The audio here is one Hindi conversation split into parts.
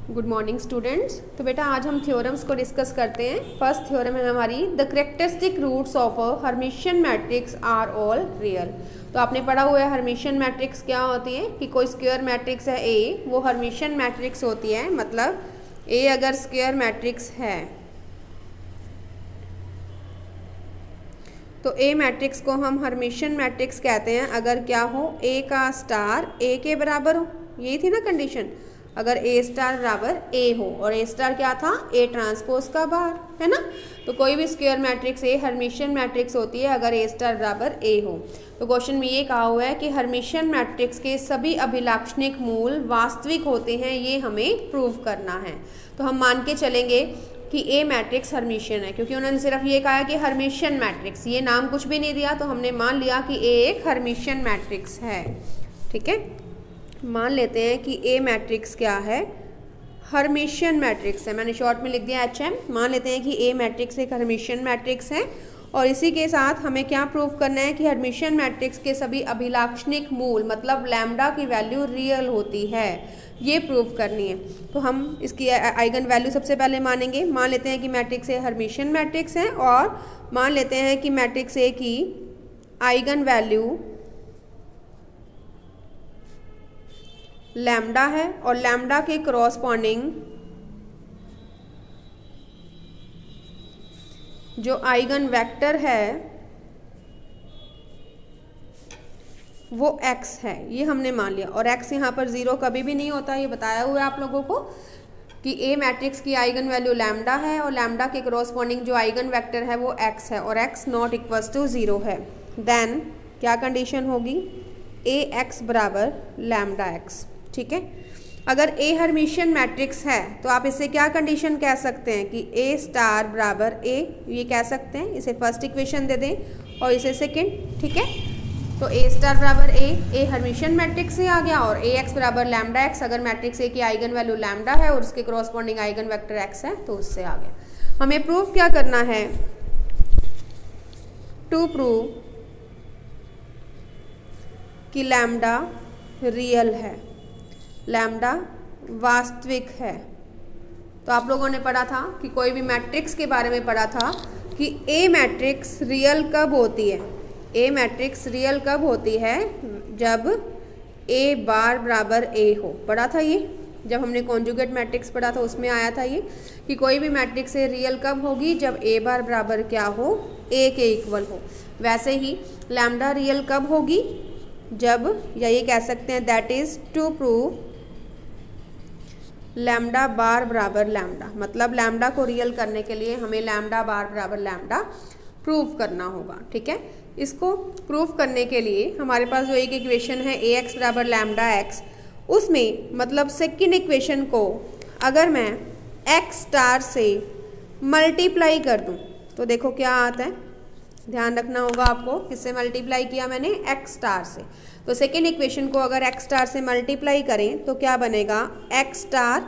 Good morning students. तो बेटा आज हम थ्योरम्स को डिस्कस करते हैं। फर्स्ट थ्योरम है हमारी the characteristic roots of a Hermitian matrix are all real. तो आपने पढ़ा हुआ है हर्मिशियन मैट्रिक्स क्या होती है कि कोई स्क्वायर मैट्रिक्स है ए, वो हर्मिशियन मैट्रिक्स होती है। मतलब ए अगर स्क्वायर मैट्रिक्स है तो ए मैट्रिक्स को हम हर्मिशियन मैट्रिक्स कहते हैं अगर क्या हो ए का स्टार ए के बराबर हो। यही थी ना कंडीशन, अगर ए स्टार बराबर ए हो, और ए स्टार क्या था, ए ट्रांसपोज का बार, है ना। तो कोई भी square matrix A Hermitian matrix होती है अगर ए स्टार बराबर ए हो। तो क्वेश्चन में ये कहा हुआ है कि हर्मिशियन मैट्रिक्स के सभी अभिलाक्षणिक मूल वास्तविक होते हैं, ये हमें प्रूव करना है। तो हम मान के चलेंगे कि ए मैट्रिक्स हर्मिशियन है, क्योंकि उन्होंने सिर्फ ये कहा कि हर्मिशियन मैट्रिक्स, ये नाम कुछ भी नहीं दिया, तो हमने मान लिया कि ए एक हर्मिशियन मैट्रिक्स है। ठीक है, मान लेते हैं कि ए मैट्रिक्स क्या है, हर्मिशियन मैट्रिक्स है। मैंने शॉर्ट में लिख दिया HM। मान लेते हैं कि ए मैट्रिक्स एक हर्मिशियन मैट्रिक्स है, और इसी के साथ हमें क्या प्रूव करना है कि हर्मिशियन मैट्रिक्स के सभी अभिलाक्षणिक मूल मतलब लैम्डा की वैल्यू रियल होती है, ये प्रूव करनी है। तो हम इसकी आइगन वैल्यू सबसे पहले मानेंगे। मान लेते हैं कि मैट्रिक्स ए हर्मिशियन मैट्रिक्स है, और मान लेते हैं कि मैट्रिक्स ए की आइगन वैल्यू लैम्डा है, और लैम्डा के करॉस्पॉन्डिंग जो आइगन वेक्टर है वो x है, ये हमने मान लिया। और x यहाँ पर 0 कभी भी नहीं होता, ये बताया हुआ है आप लोगों को कि a मैट्रिक्स की आइगन वैल्यू लैम्डा है, और लैम्डा के करॉस्पॉन्डिंग जो आइगन वेक्टर है वो x है, और x नॉट इक्वल्स टू 0 है। देन क्या कंडीशन होगी, ax बराबर लैम्डा x। ठीक है, अगर ए हर्मिशियन मैट्रिक्स है तो आप इसे क्या कंडीशन कह सकते हैं कि ए स्टार बराबर ए, ये कह सकते हैं। इसे फर्स्ट इक्वेशन दे दें और इसे सेकंड। ठीक है, तो ए स्टार बराबर ए हर्मिशियन मैट्रिक्स से आ गया, और ए एक्स बराबर लैम्डा एक्स अगर मैट्रिक्स ए की आइगन वैल्यू लैम्डा है और उसके करॉस्पॉन्डिंग आइगन वेक्टर एक्स है तो उससे आ गया। हमें प्रूफ क्या करना है, टू प्रूव कि लैम्डा रियल है, लैम्डा वास्तविक है। तो आप लोगों ने पढ़ा था कि कोई भी मैट्रिक्स के बारे में पढ़ा था कि ए मैट्रिक्स रियल कब होती है, ए मैट्रिक्स रियल कब होती है, जब ए बार बराबर ए हो। पढ़ा था ये, जब हमने कॉन्जुगेट मैट्रिक्स पढ़ा था उसमें आया था ये कि कोई भी मैट्रिक्स ए रियल कब होगी, जब ए बार बराबर क्या हो, ए के इक्वल हो। वैसे ही लैम्डा रियल कब होगी, जब, या ये कह सकते हैं that is to prove lambda bar बराबर लैम्डा। मतलब लैम्डा को रियल करने के लिए हमें लैम्डा बार बराबर लैम्डा प्रूव करना होगा। ठीक है, इसको प्रूव करने के लिए हमारे पास जो एक इक्वेशन है ए एक्स बराबर लैम्डा एक्स, उसमें मतलब सेकंड इक्वेशन को अगर मैं एक्स स्टार से मल्टीप्लाई कर दूं तो देखो क्या आता है, ध्यान रखना होगा आपको। किससे मल्टीप्लाई किया मैंने, एक्स स्टार से। तो सेकेंड इक्वेशन को अगर एक्स स्टार से मल्टीप्लाई करें तो क्या बनेगा, x star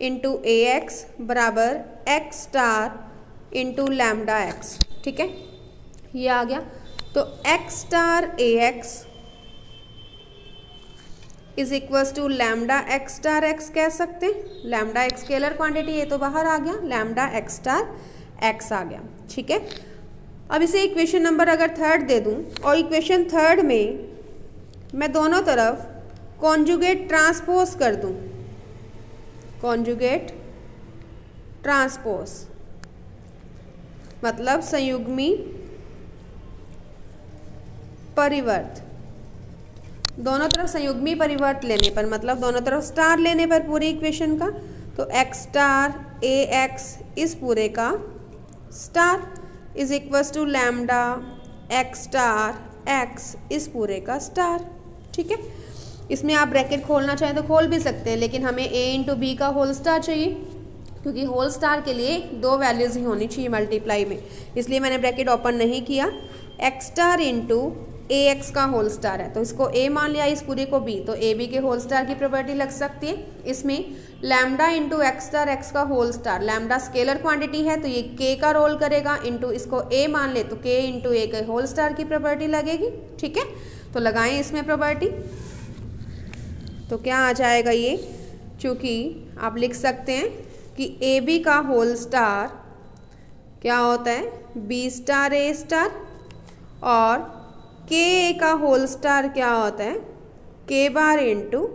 into A x बराबर x star into lambda x. ठीक है, ये आ गया। तो x star A x is equals to lambda x star x कह सकते हैं। लैम्डा एक्स स्केलर क्वांटिटी, ये तो बाहर आ गया, लैम्डा एक्स स्टार एक्स आ गया। ठीक है, अब इसे इक्वेशन नंबर अगर थर्ड दे दूं, और इक्वेशन थर्ड में मैं दोनों तरफ कॉन्जुगेट ट्रांसपोज कर दूं, कॉन्जुगेट ट्रांसपोज मतलब संयुग्मी परिवर्त। दोनों तरफ संयुग्मी परिवर्त लेने पर, मतलब दोनों तरफ स्टार लेने पर पूरी इक्वेशन का, तो एक्स स्टार ए एक्स इस पूरे का star is equals to lambda x star x इस पूरे का स्टार। ठीक है, इसमें आप ब्रैकेट खोलना चाहें तो खोल भी सकते हैं, लेकिन हमें a इंटू बी का होल स्टार चाहिए, क्योंकि होल स्टार के लिए दो वैल्यूज ही होनी चाहिए मल्टीप्लाई में, इसलिए मैंने ब्रैकेट ओपन नहीं किया। X star into A X का होल स्टार है तो इसको a मान लिया, इस पूरे को b, तो ए बी के होल स्टार की प्रॉपर्टी लग सकती है। इसमें lambda into X star X का whole star, lambda scalar quantity है तो ये k का रोल करेगा, इंटू इसको a मान ले तो k इंटू ए के होल स्टार की प्रॉपर्टी लगेगी। ठीक है, तो लगाएं इसमें प्रॉपर्टी, तो क्या आ जाएगा ये चूँकि आप लिख सकते हैं कि ए बी का होल स्टार क्या होता है बी स्टार ए स्टार, और के ए का होल स्टार क्या होता है के बार इंटू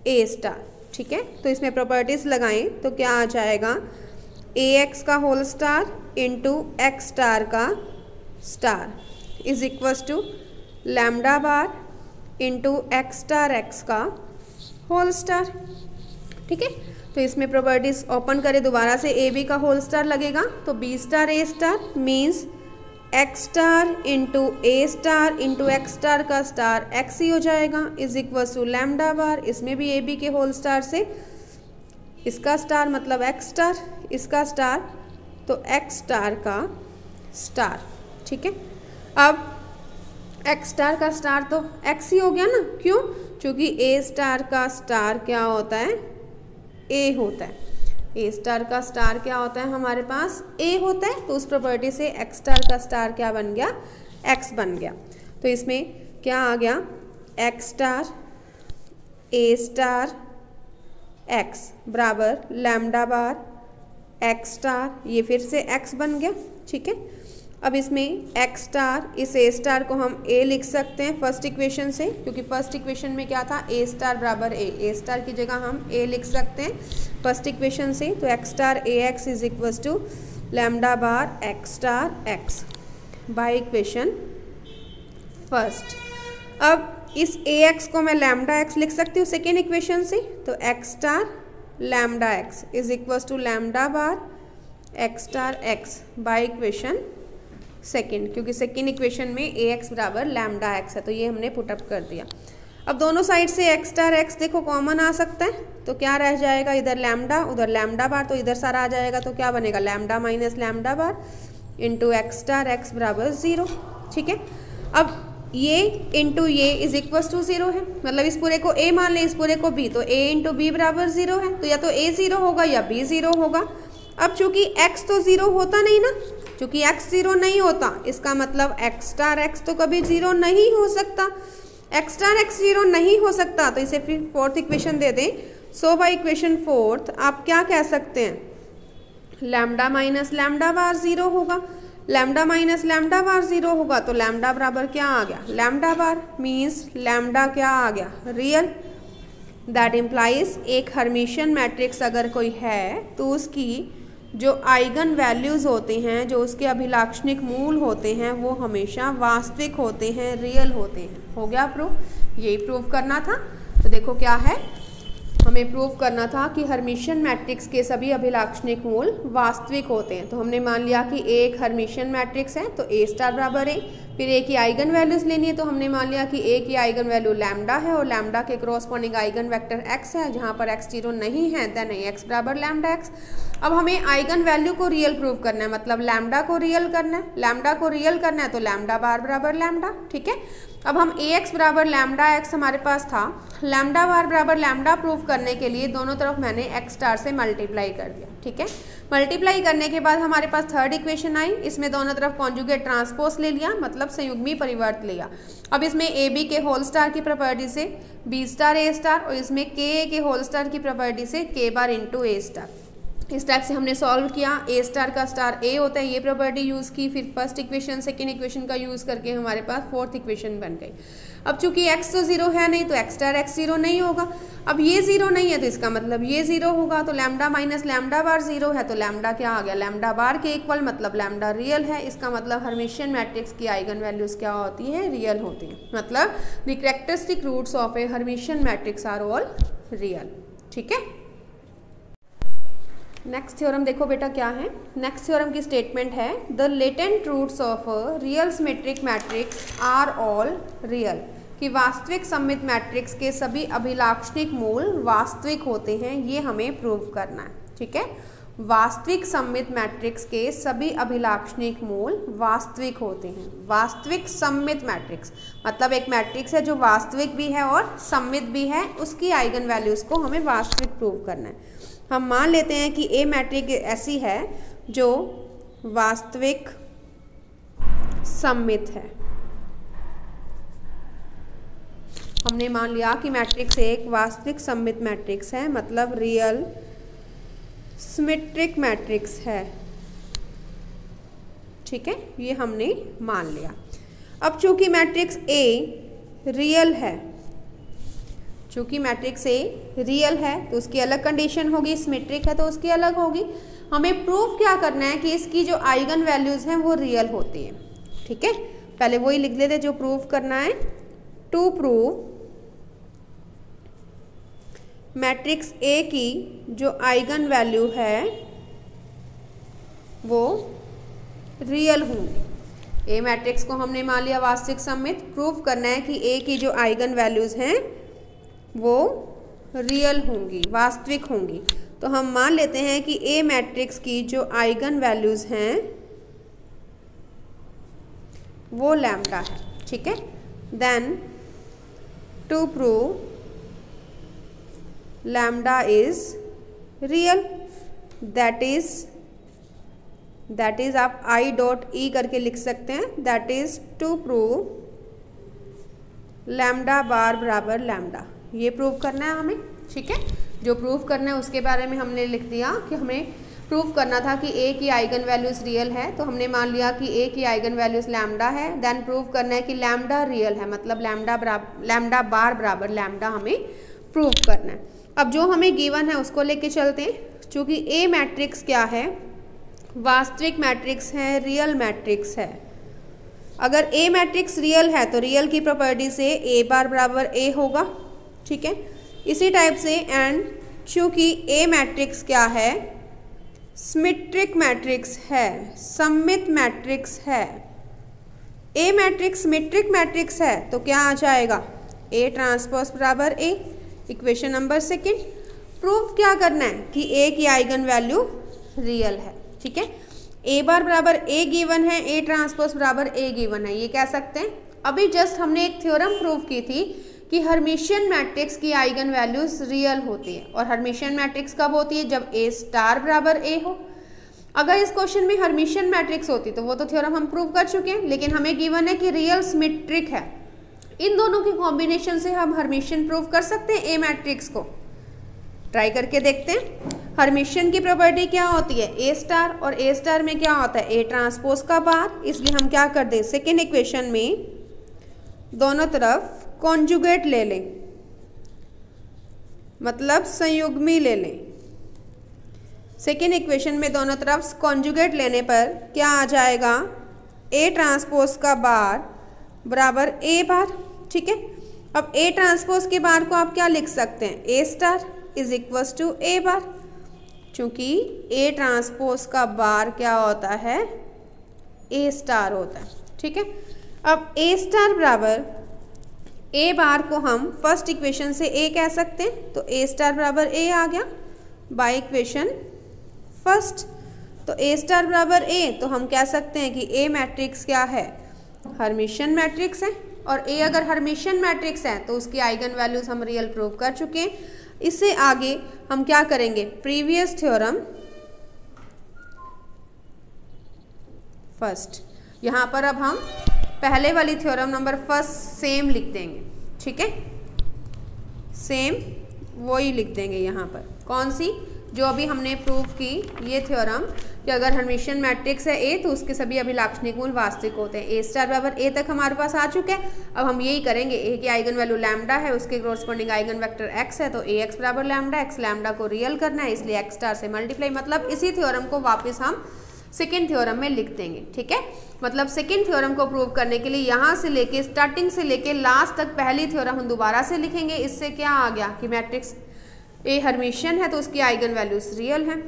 ए स्टार। ठीक है, तो इसमें प्रॉपर्टीज लगाएं तो क्या आ जाएगा ए एक्स का whole star into X star का star is equals to lambda bar into X star X का होल स्टार। ठीक है, तो इसमें प्रॉपर्टीज ओपन करें दोबारा से, ए बी का होल स्टार लगेगा तो B star A star means X star into A star into X star का स्टार एक्स ही हो जाएगा is equals to lambda bar, इसमें भी ए बी के होल स्टार से इसका स्टार मतलब एक्स स्टार, इसका स्टार तो एक्स स्टार का स्टार। ठीक है, अब एक्स स्टार का स्टार तो एक्स ही हो गया ना, क्यों? क्योंकि ए स्टार का स्टार क्या होता है ए होता है, ए स्टार का स्टार क्या होता है हमारे पास ए होता है, तो उस प्रॉपर्टी से एक्स स्टार का स्टार क्या बन गया एक्स बन गया। तो इसमें क्या आ गया x star A star x बराबर लैम्डा बार एक्स स्टार, ये फिर से एक्स बन गया। ठीक है, अब इसमें एक्स स्टार इस ए स्टार को हम ए लिख सकते हैं फर्स्ट इक्वेशन से, क्योंकि फर्स्ट इक्वेशन में क्या था ए स्टार बराबर ए स्टार की जगह हम ए लिख सकते हैं फर्स्ट इक्वेशन से, तो x star A x is equals to lambda bar x star x by equation first. अब इस ए एक्स को मैं लैम्डा एक्स लिख सकती हूँ सेकेंड इक्वेशन से, तो x star lambda x is equals to lambda bar x star x by equation second, क्योंकि सेकेंड इक्वेशन में ए एक्स बराबर लैम्डा एक्स है, तो ये हमने पुटअप कर दिया। अब दोनों साइड से एक्स स्टार एक्स देखो कॉमन आ सकता है, तो क्या रह जाएगा इधर लैम्डा उधर लैम्डा बार, तो इधर सारा आ जाएगा, तो क्या बनेगा lambda minus lambda bar into X star x बराबर 0। ठीक है, अब ये इंटू ये इज इक्वल्स टू 0 है, मतलब इस पूरे को ए मान लें इस पूरे को बी, तो ए इंटू बी बराबर 0 है, तो या तो ए 0 होगा या बी 0 होगा। अब चूंकि x तो 0 होता नहीं ना, चूंकि x 0 नहीं होता इसका मतलब x स्टार x तो कभी 0 नहीं हो सकता, x स्टार x 0 नहीं हो सकता, तो इसे फिर फोर्थ इक्वेशन दे दें। सो बाय इक्वेशन फोर्थ आप क्या कह सकते हैं लैम्डा माइनस लैम्डा बार 0 होगा, लैम्डा माइनस लैम्डा बार 0 होगा तो लैम्डा बराबर क्या आ गया लैम्डा बार, मीन्स लैम्डा क्या आ गया रियल। दैट इम्प्लाइज एक हर्मिशियन मैट्रिक्स अगर कोई है तो उसकी जो आइगन वैल्यूज़ होते हैं, जो उसके अभिलाक्षणिक मूल होते हैं, वो हमेशा वास्तविक होते हैं, रियल होते हैं। हो गया प्रूफ, यही प्रूव करना था। तो देखो क्या है, हमें प्रूव करना था कि हर्मिशियन मैट्रिक्स के सभी अभिलाक्षणिक मूल वास्तविक होते हैं। तो हमने मान लिया कि ए एक हर्मिशियन मैट्रिक्स है, तो ए स्टार बराबर ए, फिर ए की आइगन वैल्यूज लेनी है, तो हमने मान लिया कि ए की आइगन वैल्यू लैम्डा है और लैम्डा के क्रॉसपॉन्डिंग आइगन वेक्टर एक्स है, जहाँ पर एक्स 0 नहीं है देन एक्स बराबर लैम्डा एक्स। अब हमें आइगन वैल्यू को रियल प्रूव करना है, मतलब लैम्डा को रियल करना है, लैम्डा को रियल करना है तो लैम्डा बार बराबर लैम्डा। ठीक है, अब हम ए एक्स बराबर लैम्डा एक्स हमारे पास था, लैम्डा बार बराबर लैम्डा प्रूव करने के लिए दोनों तरफ मैंने एक्स स्टार से मल्टीप्लाई कर दिया। ठीक है, मल्टीप्लाई करने के बाद हमारे पास थर्ड इक्वेशन आई, इसमें दोनों तरफ कॉन्जुगेट ट्रांसपोज ले लिया, मतलब संयुग्मी परिवर्त लिया। अब इसमें ए बी के होल स्टार की प्रॉपर्टी से बी स्टार ए स्टार, और इसमें के ए के होल स्टार की प्रॉपर्टी से के बार इंटू ए स्टार, इस टाइप से हमने सॉल्व किया। ए स्टार का स्टार ए होता है, ये प्रॉपर्टी यूज़ की, फिर फर्स्ट इक्वेशन सेकेंड इक्वेशन का यूज़ करके हमारे पास फोर्थ इक्वेशन बन गई। अब चूंकि x तो 0 है नहीं, तो एक्स स्टार x 0 नहीं होगा। अब ये 0 नहीं है तो इसका मतलब ये 0 होगा, तो लैम्डा माइनस लैम्डा बार 0 है, तो लैम्डा क्या आ गया लैम्डा बार के इक्वल, मतलब लैम्डा रियल है। इसका मतलब हर्मिशियन मैट्रिक्स की आइगन वैल्यूज क्या होती हैं रियल होती हैं, मतलब the characteristic roots of a Hermitian matrix are all real. ठीक है, नेक्स्ट थ्योरम देखो बेटा क्या है। नेक्स्ट थ्योरम की स्टेटमेंट है the latent roots of real symmetric matrix are all real, कि वास्तविक सममित मैट्रिक्स के सभी अभिलाक्षणिक मूल वास्तविक होते हैं, ये हमें प्रूव करना है। ठीक है, वास्तविक सममित मैट्रिक्स के सभी अभिलाक्षणिक मूल वास्तविक होते हैं। वास्तविक सममित मैट्रिक्स मतलब एक मैट्रिक्स है जो वास्तविक भी है और सममित भी है, उसकी आइगन वैल्यूज को हमें वास्तविक प्रूव करना है। हम मान लेते हैं कि ए मैट्रिक्स ऐसी है जो वास्तविक सममित है। हमने मान लिया कि मैट्रिक्स एक वास्तविक सममित मैट्रिक्स है, मतलब रियल सिमेट्रिक मैट्रिक्स है। ठीक है, ये हमने मान लिया। अब चूंकि मैट्रिक्स ए रियल है, चूंकि मैट्रिक्स ए रियल है तो उसकी अलग कंडीशन होगी, सिमेट्रिक है तो उसकी अलग होगी। हमें प्रूफ क्या करना है कि इसकी जो आइगन वैल्यूज हैं वो रियल होती हैं। ठीक है, पहले वही लिख लेते जो प्रूफ करना है। टू प्रूव मैट्रिक्स ए की जो आइगन वैल्यू है वो रियल होंगी। ए मैट्रिक्स को हमने मान लिया वास्तविक सममित। प्रूफ करना है कि ए की जो आइगन वैल्यूज हैं वो रियल होंगी, वास्तविक होंगी। तो हम मान लेते हैं कि ए मैट्रिक्स की जो आइगन वैल्यूज हैं वो लैम्डा है। ठीक है, then to prove lambda is real, that is आप आई डॉट ई करके लिख सकते हैं, that is to prove lambda bar बराबर लैम्डा। ये प्रूव करना है हमें। ठीक है, जो प्रूव करना है उसके बारे में हमने लिख दिया कि हमें प्रूव करना था कि ए की आइगन वैल्यूज रियल है, तो हमने मान लिया कि ए की आइगन वैल्यूज लैम्डा है। देन प्रूव करना है कि लैम्डा रियल है, मतलब लैम्डा बार बराबर लैम्डा हमें प्रूव करना है। अब जो हमें गिवन है उसको लेके चलते हैं। चूँकि ए मैट्रिक्स क्या है, वास्तविक मैट्रिक्स है, रियल मैट्रिक्स है। अगर ए मैट्रिक्स रियल है तो रियल की प्रॉपर्टी से ए बार बराबर ए होगा। ठीक है, इसी टाइप से एंड चूँकि ए मैट्रिक्स क्या है, सिमेट्रिक मैट्रिक्स है, सममित मैट्रिक्स है। ए मैट्रिक्स सिमेट्रिक मैट्रिक्स है तो क्या आ जाएगा, ए ट्रांसपोज बराबर A. Equation number second. Proof क्या करना है कि ए की आइगन वैल्यू रियल है। ठीक है, ए बार बराबर ए गिवन है, ए ट्रांसपोज बराबर ए गिवन है, ये कह सकते हैं। अभी जस्ट हमने एक थ्योरम प्रूव की थी कि हर्मिशियन मैट्रिक्स की आइगन वैल्यूज रियल होती है। और हर्मिशियन मैट्रिक्स कब होती है, जब ए स्टार बराबर ए हो। अगर इस क्वेश्चन में हर्मिशियन मैट्रिक्स होती तो वो तो थ्योरम हम प्रूव कर चुके हैं, लेकिन हमें गिवन है कि रियल सिमेट्रिक है। इन दोनों के कॉम्बिनेशन से हम हर्मिशियन प्रूव कर सकते हैं ए मैट्रिक्स को। ट्राई करके देखते हैं। हर्मिशियन की प्रॉपर्टी क्या होती है, ए स्टार, और ए स्टार में क्या होता है, ए ट्रांसपोज का बार। इसलिए हम क्या कर दें, सेकेंड इक्वेशन में दोनों तरफ कॉन्जुगेट ले लें, मतलब संयुग्मी ले लें। सेकेंड इक्वेशन में दोनों तरफ कॉन्जुगेट लेने पर क्या आ जाएगा, ए ट्रांसपोज का बार बराबर ए बार। ठीक है, अब ए ट्रांसपोज के बार को आप क्या लिख सकते हैं, ए स्टार इज इक्वल्स टू ए बार। चूंकि ए ट्रांसपोज का बार क्या होता है, ए स्टार होता है। ठीक है, अब ए स्टार बराबर ए बार को हम फर्स्ट इक्वेशन से ए कह सकते हैं, तो ए स्टार बराबर ए आ गया बाय इक्वेशन फर्स्ट। तो ए स्टार बराबर ए, तो हम कह सकते हैं कि ए मैट्रिक्स क्या है, हर्मिशियन मैट्रिक्स है। और ए अगर हर्मिशियन मैट्रिक्स है तो उसकी आइगन वैल्यूज हम रियल प्रूव कर चुके हैं। इससे आगे हम क्या करेंगे, प्रीवियस थ्योरम फर्स्ट। यहाँ पर अब हम पहले वाली थ्योरम नंबर फर्स्ट सेम लिख देंगे। ठीक है, सेम वही लिख देंगे यहाँ पर। कौन सी, जो अभी हमने प्रूव की ये थ्योरम कि अगर हर्मिशियन मैट्रिक्स है ए तो उसके सभी अभिलाक्षणिक मूल वास्तविक होते हैं। ए स्टार बराबर ए तक हमारे पास आ चुके हैं। अब हम यही करेंगे, ए की आइगन वैल्यू लैम्डा है, उसके कोरस्पॉन्डिंग आइगन वेक्टर एक्स है, तो ए एक्स बराबर लैम्डा, एक्स लैम्डा को रियल करना है, इसलिए एक्स स्टार से मल्टीप्लाई। मतलब इसी थ्योरम को वापस हम सेकेंड थ्योरम में लिख देंगे। ठीक है, मतलब सेकेंड थ्योरम को प्रूव करने के लिए यहाँ से लेके स्टार्टिंग से लेके लास्ट तक पहली थ्योरम हम दोबारा से लिखेंगे। इससे क्या आ गया कि मैट्रिक्स ए हर्मिशियन है तो उसकी आइगन वैल्यूज रियल हैं।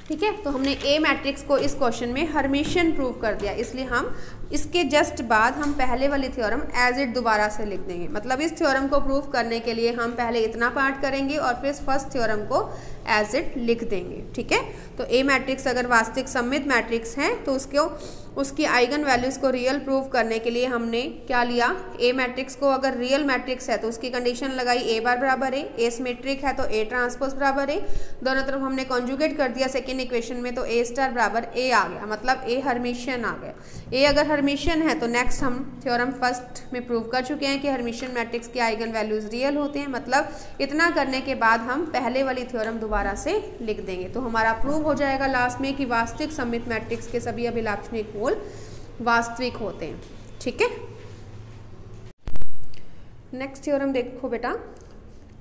ठीक है, तो हमने ए मैट्रिक्स को इस क्वेश्चन में हर्मिशियन प्रूव कर दिया। इसलिए हम इसके जस्ट बाद हम पहले वाली थ्योरम एज इट दोबारा से लिख देंगे। मतलब इस थ्योरम को प्रूव करने के लिए हम पहले इतना पार्ट करेंगे और फिर फर्स्ट थ्योरम को एज इट लिख देंगे। ठीक है, तो ए मैट्रिक्स अगर वास्तविक सममित मैट्रिक्स है तो उसकी आइगन वैल्यूज को रियल प्रूव करने के लिए हमने क्या लिया, ए मैट्रिक्स को अगर रियल मैट्रिक्स है तो उसकी कंडीशन लगाई ए बार बराबर ए सिमेट्रिक है तो ए ट्रांसपोज बराबर ए। दोनों तरफ हमने कॉन्जुगेट कर दिया सेकेंड इक्वेशन में, तो ए स्टार बराबर ए आ गया, मतलब ए हर्मिशियन आ गया। ए अगर हर्मिशियन है तो नेक्स्ट हम थ्योरम फर्स्ट में प्रूव कर चुके हैं कि हर्मिशियन मैट्रिक्स के आइगन वैल्यूज रियल होते हैं। मतलब इतना करने के बाद हम पहले वाली थ्योरम दोबारा से लिख देंगे तो हमारा प्रूव हो जाएगा लास्ट में कि वास्तविक सममित मैट्रिक्स के सभी अभिलाक्षणिक मूल वास्तविक होते हैं। ठीक है, नेक्स्ट थ्योरम देखो बेटा।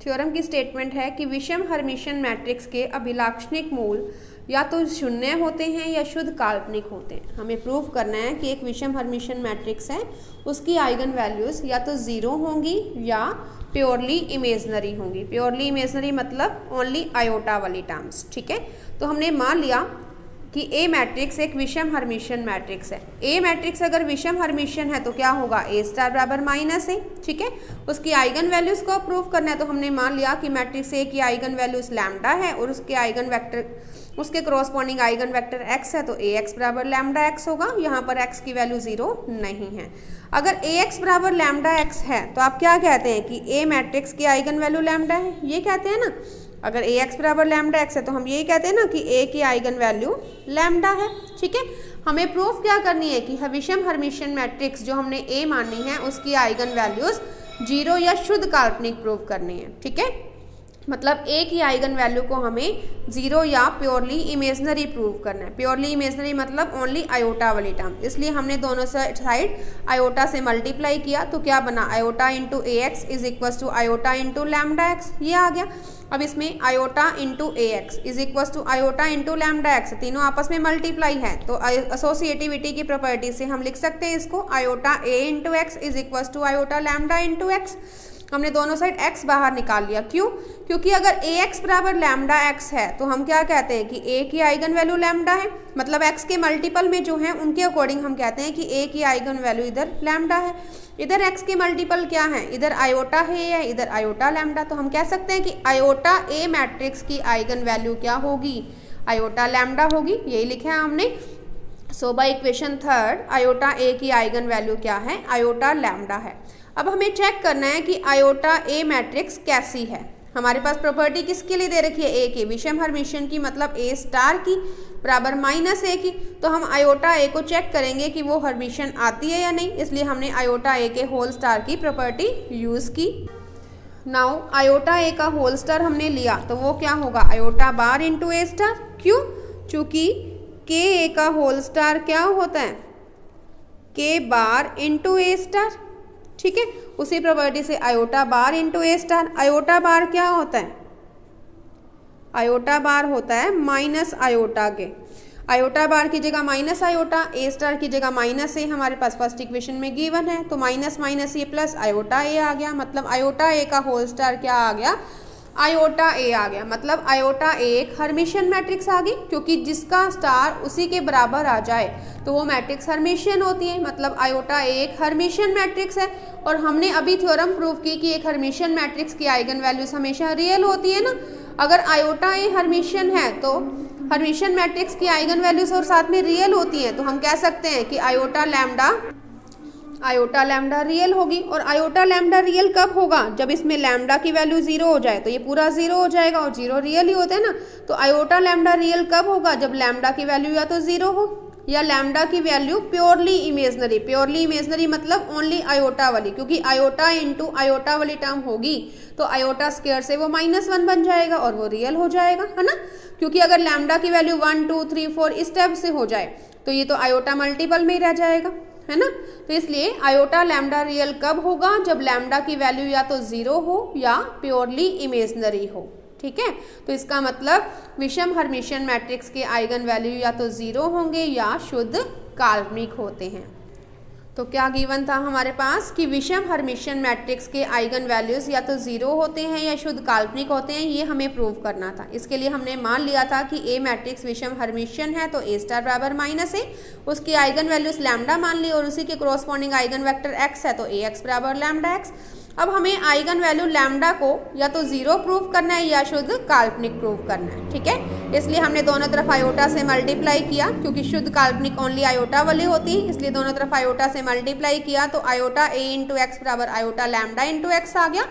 थ्योरम की स्टेटमेंट है कि विषम हर्मिशियन मैट्रिक्स के अभिलाक्षणिक मूल या तो शून्य होते हैं या शुद्ध काल्पनिक होते हैं। हमें प्रूव करना है कि एक विषम हर्मिशियन मैट्रिक्स है, उसकी आइगन वैल्यूज या तो जीरो होंगी या प्योरली इमेजनरी होंगी। प्योरली इमेजनरी मतलब ओनली आयोटा वाली टर्म्स। ठीक है, तो हमने मान लिया कि ए मैट्रिक्स एक विषम हर्मिशियन मैट्रिक्स है। ए मैट्रिक्स अगर विषम हर्मिशियन है तो क्या होगा, ए स्टार बराबर माइनस ए। ठीक है, उसकी आइगन वैल्यूज को प्रूव करना है तो हमने मान लिया कि मैट्रिक्स ए की आइगन वैल्यूज लैम्डा है और उसके आइगन वेक्टर, उसके क्रॉसपॉन्डिंग आइगन वेक्टर एक्स है तो ए एक्स बराबर लैम्डा एक्स होगा। यहाँ पर एक्स की वैल्यू जीरो नहीं है। अगर ए एक्स बराबर लैम्डा एक्स है तो आप क्या कहते हैं कि ए मैट्रिक्स की आइगन वैल्यू लैम्डा है, ये कहते हैं ना। अगर ए एक्स बराबर लैम्डा एक्स है तो हम यही कहते हैं ना कि ए की आइगन वैल्यू लैम्डा है। ठीक है, हमें प्रूफ क्या करनी है कि विषम हर्मिशियन मैट्रिक्स जो हमने ए मानी है उसकी आइगन वैल्यूज जीरो या शुद्ध काल्पनिक प्रूव करनी है। ठीक है, मतलब ए की आइगन वैल्यू को हमें जीरो या प्योरली इमेजनरी प्रूव करना है। प्योरली इमेजनरी मतलब ओनली आयोटा वाली टर्म, इसलिए हमने दोनों साइड आयोटा से मल्टीप्लाई किया तो क्या बना, iota into A x is equal to iota into lambda x, ये आ गया। अब इसमें iota into A x is equal to iota into lambda x, तीनों आपस में मल्टीप्लाई है तो एसोसिएटिविटी की प्रॉपर्टी से हम लिख सकते हैं इसको, iota A into x is equal to iota lambda into x. हमने दोनों साइड x बाहर निकाल लिया, क्यों, क्योंकि अगर ए एक्स बराबर लैम्डा एक्स है तो हम क्या कहते हैं कि a की आइगन वैल्यू लैम्डा है, मतलब x के मल्टीपल में जो है उनके अकॉर्डिंग हम कहते हैं कि a की आइगन वैल्यू इधर लैम्डा है। इधर x के मल्टीपल क्या है, इधर आयोटा है या इधर आयोटा लैम्डा, तो हम कह सकते हैं कि आयोटा a मैट्रिक्स की आइगन वैल्यू क्या होगी, आयोटा लैम्डा होगी, यही लिखा है हमने। So by equation third iota a की आइगन वैल्यू क्या है, आयोटा लैम्डा है। अब हमें चेक करना है कि आयोटा ए मैट्रिक्स कैसी है। हमारे पास प्रॉपर्टी किसके लिए दे रखी है, ए की, विषम हर्मिशियन की, मतलब ए स्टार की बराबर माइनस ए की। तो हम आयोटा ए को चेक करेंगे कि वो हर्मिशियन आती है या नहीं, इसलिए हमने आयोटा ए के होल स्टार की प्रॉपर्टी यूज़ की। नाउ आयोटा ए का होल स्टार हमने लिया तो वो क्या होगा, iota bar into A star. क्यों, चूँकि के ए का होल स्टार क्या होता है, के बार इंटू ए स्टार। ठीक है, उसी प्रॉपर्टी से iota bar into A star. Iota बार क्या होता है, आयोटा बार होता है माइनस आयोटा के, आयोटा बार की जगह माइनस आयोटा, ए स्टार की जगह माइनस ए, हमारे पास फर्स्ट इक्वेशन में गिवन है तो माइनस माइनस ए प्लस आयोटा ए आ गया, मतलब आयोटा ए का होल स्टार क्या आ गया, आयोटा ए आ गया। मतलब आयोटा ए एक हर्मिशियन मैट्रिक्स आ गई, क्योंकि जिसका स्टार उसी के बराबर आ जाए तो वो मैट्रिक्स हर्मिशियन होती है, मतलब आयोटा ए एक हर्मिशियन मैट्रिक्स है। और हमने अभी थ्योरम प्रूव की कि एक हर्मिशियन मैट्रिक्स की आइगन वैल्यूज हमेशा रियल होती है ना। अगर आयोटा ए हर्मिशियन है तो हर्मिशियन मैट्रिक्स की आइगन वैल्यूज और साथ में रियल होती हैं, तो हम कह सकते हैं कि आयोटा लैम्डा रियल होगी। और आयोटा लैम्डा रियल कब होगा, जब इसमें लैम्डा की वैल्यू जीरो हो जाए, तो ये पूरा जीरो हो जाएगा और जीरो रियल ही होते हैं ना। तो आयोटा लैम्डा रियल कब होगा, जब लैम्डा की वैल्यू या तो जीरो हो या लैम्डा की value purely imaginary. Purely imaginary मतलब ओनली आयोटा वाली, क्योंकि आयोटा इंटू आयोटा वाली टर्म होगी तो आयोटा स्क्वायर से वो -1 बन जाएगा और वो रियल हो जाएगा, है ना। क्योंकि अगर लैम्डा की वैल्यू 1 2 3 4 इस टाइप से हो जाए तो ये तो आयोटा मल्टीपल में ही रह जाएगा, है ना। तो इसलिए आयोटा लैम्डा रियल कब होगा, जब लैम्डा की वैल्यू या तो जीरो हो या प्योरली इमेजनरी हो। ठीक है, तो इसका मतलब विषम हर्मिशियन मैट्रिक्स के आइगन वैल्यू या तो जीरो होंगे या शुद्ध काल्पनिक होते हैं। तो क्या गिवन था हमारे पास कि विषम हर्मिशियन मैट्रिक्स के आइगन वैल्यूज या तो जीरो होते हैं या शुद्ध काल्पनिक होते हैं, ये हमें प्रूव करना था। इसके लिए हमने मान लिया था कि ए मैट्रिक्स विषम हर्मिशियन है तो ए स्टार बराबर माइनस ए, उसकी आइगन वैल्यूज लैम्डा मान ली और उसी के कॉरस्पॉन्डिंग आइगन वेक्टर एक्स है तो ए एक्स बराबर लैम्डा एक्स। अब हमें आइगन वैल्यू लैम्डा को या तो जीरो प्रूव करना है या शुद्ध काल्पनिक प्रूव करना है। ठीक है, इसलिए हमने दोनों तरफ आयोटा से मल्टीप्लाई किया, क्योंकि शुद्ध काल्पनिक ओनली आयोटा वाली होती है, इसलिए दोनों तरफ आयोटा से मल्टीप्लाई किया तो आयोटा ए इंटू एक्स बराबर आयोटा लैम्डा इंटू एक्स आ गया।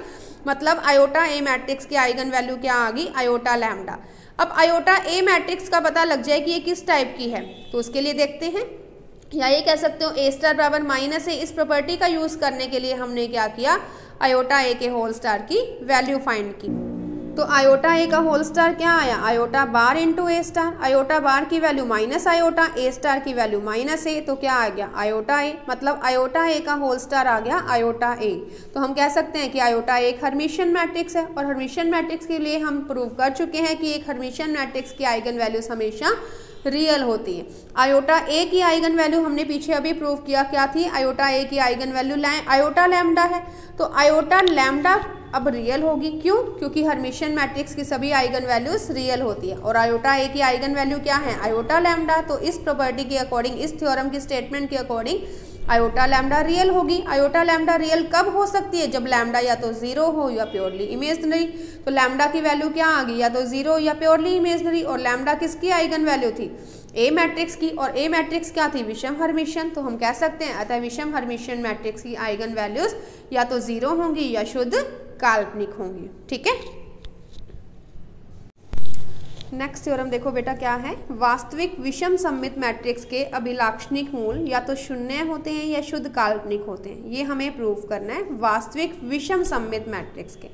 मतलब आयोटा ए मैट्रिक्स की आइगन वैल्यू क्या आ गई, आयोटा लैम्डा। अब आयोटा ए मैट्रिक्स का पता लग जाए कि ये किस टाइप की है, तो उसके लिए देखते हैं। या ये कह सकते हो ए स्टार बराबर माइनस ए। इस प्रॉपर्टी का यूज़ करने के लिए हमने क्या किया, आयोटा ए के होल स्टार की वैल्यू फाइंड की। तो आयोटा ए का होल स्टार क्या आया, iota bar into A star. Iota बार की वैल्यू माइनस आयोटा, ए स्टार की वैल्यू माइनस ए, तो क्या आ गया आयोटा ए। मतलब आयोटा ए का होल स्टार आ गया आयोटा ए। तो हम कह सकते हैं कि आयोटा एक हर्मिशियन मैट्रिक्स है। और हर्मिशियन मैट्रिक्स के लिए हम प्रूव कर चुके हैं कि एक हर्मिशियन मैट्रिक्स की आइगन वैल्यूज हमेशा रियल होती है। आयोटा ए की आइगन वैल्यू हमने पीछे अभी प्रूव किया, क्या थी, आयोटा ए की आइगन वैल्यू आयोटा लैम्डा है। तो आयोटा लैम्डा अब रियल होगी, क्यों, क्योंकि हर्मिशियन मैट्रिक्स की सभी आइगन वैल्यूज रियल होती है। और आयोटा ए की आइगन वैल्यू क्या है, आयोटा लैम्डा। तो इस प्रॉपर्टी के अकॉर्डिंग, इस थ्योरम की स्टेटमेंट के अकॉर्डिंग आयोटा लैम्डा रियल होगी। आयोटा लैम्डा रियल कब हो सकती है, जब लैम्डा या तो जीरो हो या प्योरली इमेजिनरी। तो लैम्डा की वैल्यू क्या आ गई, या तो जीरो या प्योरली इमेजिनरी। और लैम्डा किसकी आइगन वैल्यू थी, ए मैट्रिक्स की। और ए मैट्रिक्स क्या थी, विषम हर्मिशियन। तो हम कह सकते हैं अतः विषम हर्मिशियन मैट्रिक्स की आइगन वैल्यूज या तो जीरो होंगी या शुद्ध काल्पनिक होंगी। ठीक है, नेक्स्ट थ्योरम देखो बेटा क्या है, वास्तविक विषम सममित मैट्रिक्स के अभिलाक्षणिक मूल या तो शून्य होते हैं या शुद्ध काल्पनिक होते हैं। ये हमें प्रूव करना है वास्तविक विषम सममित मैट्रिक्स के।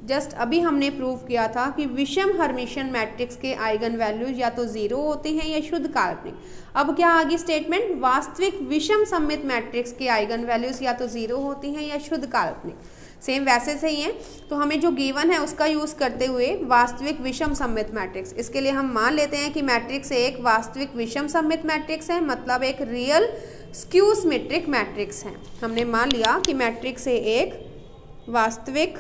जस्ट अभी हमने प्रूव किया था कि विषम हर्मिशियन मैट्रिक्स के आइगन वैल्यूज या तो जीरो होते हैं या शुद्ध काल्पनिक। अब क्या आ गई स्टेटमेंट, वास्तविक विषम सममित मैट्रिक्स के आइगन वैल्यूज या तो जीरो होती हैं या शुद्ध काल्पनिक। सेम वैसे से ही है। तो हमें जो गिवन है उसका यूज़ करते हुए वास्तविक विषम सममित मैट्रिक्स, इसके लिए हम मान लेते हैं कि मैट्रिक्स एक वास्तविक विषम सममित मैट्रिक्स है, मतलब एक रियल स्क्यू सिमेट्रिक मैट्रिक्स है। हमने मान लिया कि मैट्रिक्स एक वास्तविक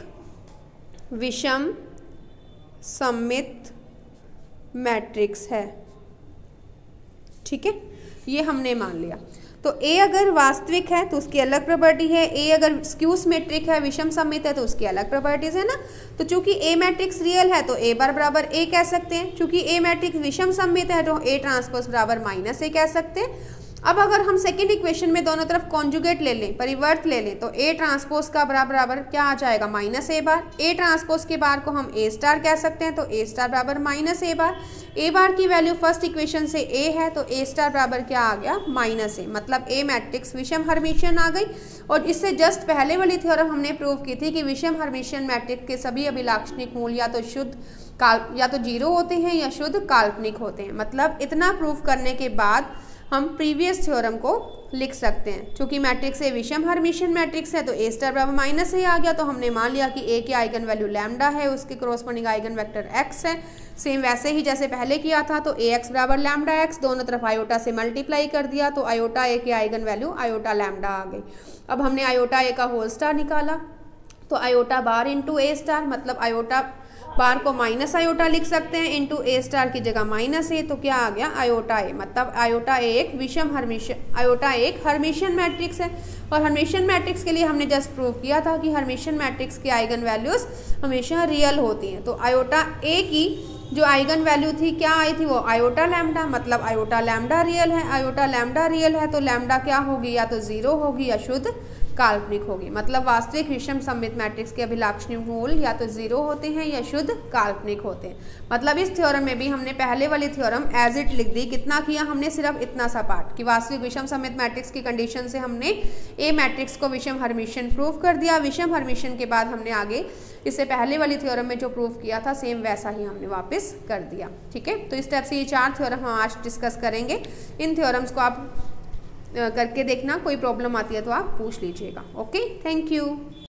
विषम सममित मैट्रिक्स है। ठीक है, ये हमने मान लिया। तो ए अगर वास्तविक है तो उसकी अलग प्रॉपर्टी है, ए अगर स्क्यू सिमेट्रिक है, विषम सममित है, तो उसकी अलग प्रॉपर्टीज है ना। तो चूंकि ए मैट्रिक्स रियल है तो ए बार बराबर ए कह सकते हैं। चूंकि ए मैट्रिक्स विषम सममित है तो ए ट्रांसपोज बराबर माइनस ए कह सकते हैं। अब अगर हम सेकेंड इक्वेशन में दोनों तरफ कॉन्जुगेट ले लें, परिवर्त ले लें, तो ए ट्रांसपोज का बराबर क्या आ जाएगा, minus A bar. A transpose के बार को हम ए स्टार कह सकते हैं, तो ए स्टार बराबर माइनस ए बार। ए बार की वैल्यू फर्स्ट इक्वेशन से ए है, तो ए स्टार बराबर क्या आ गया, माइनस ए। मतलब ए मैट्रिक्स विषम हर्मिशियन आ गई। और इससे जस्ट पहले वाली थ्योरम हमने प्रूव की थी कि विषम हर्मिशियन मैट्रिक्स के सभी अभिलाक्षणिक मूल या तो शुद्ध या तो जीरो होते हैं या शुद्ध काल्पनिक होते हैं। मतलब इतना प्रूव करने के बाद हम प्रीवियस थ्योरम को लिख सकते हैं। चूंकि मैट्रिक्स ए विषम हर्मिशियन मैट्रिक्स है तो ए स्टार बराबर माइनस ए आ गया। तो हमने मान लिया कि ए की आइगन वैल्यू लैम्डा है, उसके कोरोस्पोंडिंग आइगन वेक्टर एक्स है। सेम वैसे ही जैसे पहले किया था, तो ए एक्स बराबर लैम्डा एक्स, दोनों तरफ आयोटा से मल्टीप्लाई कर दिया, तो आयोटा ए की आइगन वैल्यू आयोटा लैम्डा आ गई। अब हमने आयोटा ए का होल स्टार निकाला, तो iota bar into A star, मतलब आयोटा बार को माइनस आयोटा लिख सकते हैं, इंटू ए स्टार की जगह माइनस ए, तो क्या आ गया आयोटा ए। मतलब आयोटा ए एक विषम हर्मिशियन, आयोटा एक हर्मिशियन मैट्रिक्स है। और हर्मिशियन मैट्रिक्स के लिए हमने जस्ट प्रूव किया था कि हर्मिशियन मैट्रिक्स की आइगन वैल्यूज हमेशा रियल होती हैं। तो आयोटा ए की जो आइगन वैल्यू थी क्या आई थी, वो आयोटा लैम्डा। मतलब आयोटा लैम्डा रियल है। आयोटा लैम्डा रियल है तो लैम्डा क्या होगी, या तो जीरो होगी या शुद्ध काल्पनिक होगी। मतलब वास्तविक विषम सममित मैट्रिक्स के अभिलाक्षणिक मूल या तो जीरो होते हैं या शुद्ध काल्पनिक होते हैं। मतलब इस थ्योरम में भी हमने पहले वाली थ्योरम एज इट लिख दी। कितना किया हमने, सिर्फ इतना सा पार्ट कि वास्तविक विषम सममित मैट्रिक्स की कंडीशन से हमने ए मैट्रिक्स को विषम हर्मिशियन प्रूव कर दिया। विषम हर्मिशियन के बाद हमने आगे इससे पहले वाली थ्योरम में जो प्रूव किया था सेम वैसा ही हमने वापस कर दिया। ठीक है, तो इस टाइप से ये 4 थ्योरम हम आज डिस्कस करेंगे। इन थ्योरम्स को आप करके देखना, कोई प्रॉब्लम आती है तो आप पूछ लीजिएगा। Okay, thank you.